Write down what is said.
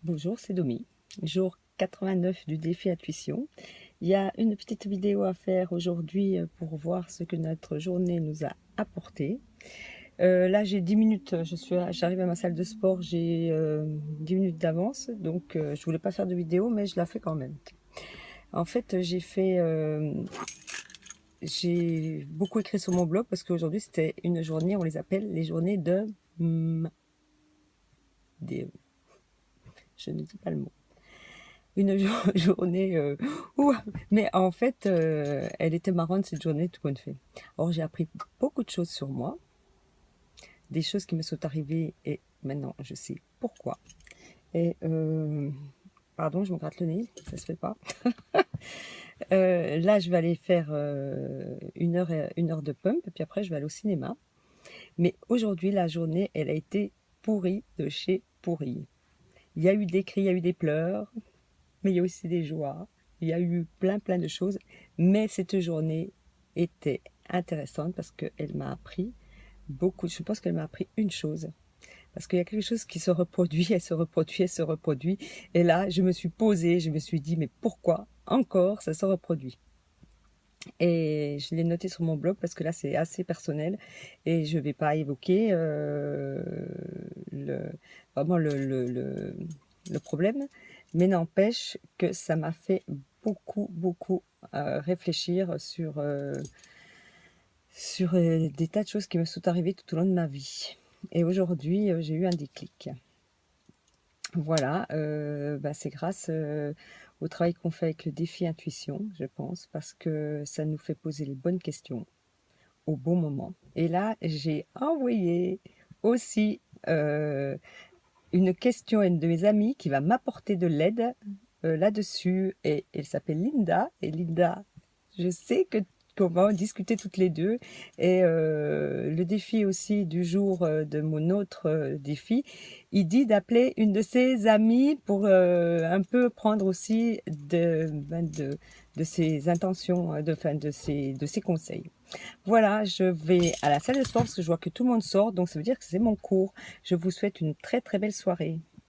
Bonjour, c'est Domi. Jour 89 du défi intuition. Il y a une petite vidéo à faire aujourd'hui pour voir ce que notre journée nous a apporté. Là, j'ai 10 minutes, j'arrive à ma salle de sport, j'ai 10 minutes d'avance, donc je voulais pas faire de vidéo, mais je la fais quand même. En fait, j'ai beaucoup écrit sur mon blog parce qu'aujourd'hui c'était une journée, on les appelle les journées de... je ne dis pas le mot. Une journée ouah, mais en fait elle était marrante cette journée tout compte fait. Or j'ai appris beaucoup de choses sur moi, des choses qui me sont arrivées et maintenant je sais pourquoi. Et pardon, je me gratte le nez, ça se fait pas. Là je vais aller faire une heure de pump puis après je vais aller au cinéma. Mais aujourd'hui la journée elle a été pourrie de chez pourrie. Il y a eu des cris, il y a eu des pleurs, mais il y a aussi des joies. Il y a eu plein de choses. Mais cette journée était intéressante parce qu'elle m'a appris beaucoup. Je pense qu'elle m'a appris une chose. Parce qu'il y a quelque chose qui se reproduit, elle se reproduit, elle se reproduit. Et là, je me suis posée, je me suis dit, mais pourquoi encore ça se reproduit? Et je l'ai noté sur mon blog parce que là, c'est assez personnel. Et je ne vais pas évoquer le, vraiment le problème, mais n'empêche que ça m'a fait beaucoup réfléchir sur des tas de choses qui me sont arrivées tout au long de ma vie. Et aujourd'hui, j'ai eu un déclic. Voilà, c'est grâce au travail qu'on fait avec le défi intuition, je pense, parce que ça nous fait poser les bonnes questions au bon moment. Et là, j'ai envoyé aussi une question à une de mes amies qui va m'apporter de l'aide là-dessus. Et elle s'appelle Linda. Et Linda, je sais que qu'on va en discuter toutes les deux. Et le défi aussi du jour de mon autre défi, il dit d'appeler une de ses amies pour un peu prendre aussi de ses intentions, de ses conseils. Voilà, je vais à la salle de sport parce que je vois que tout le monde sort, donc ça veut dire que c'est mon cours. Je vous souhaite une très belle soirée.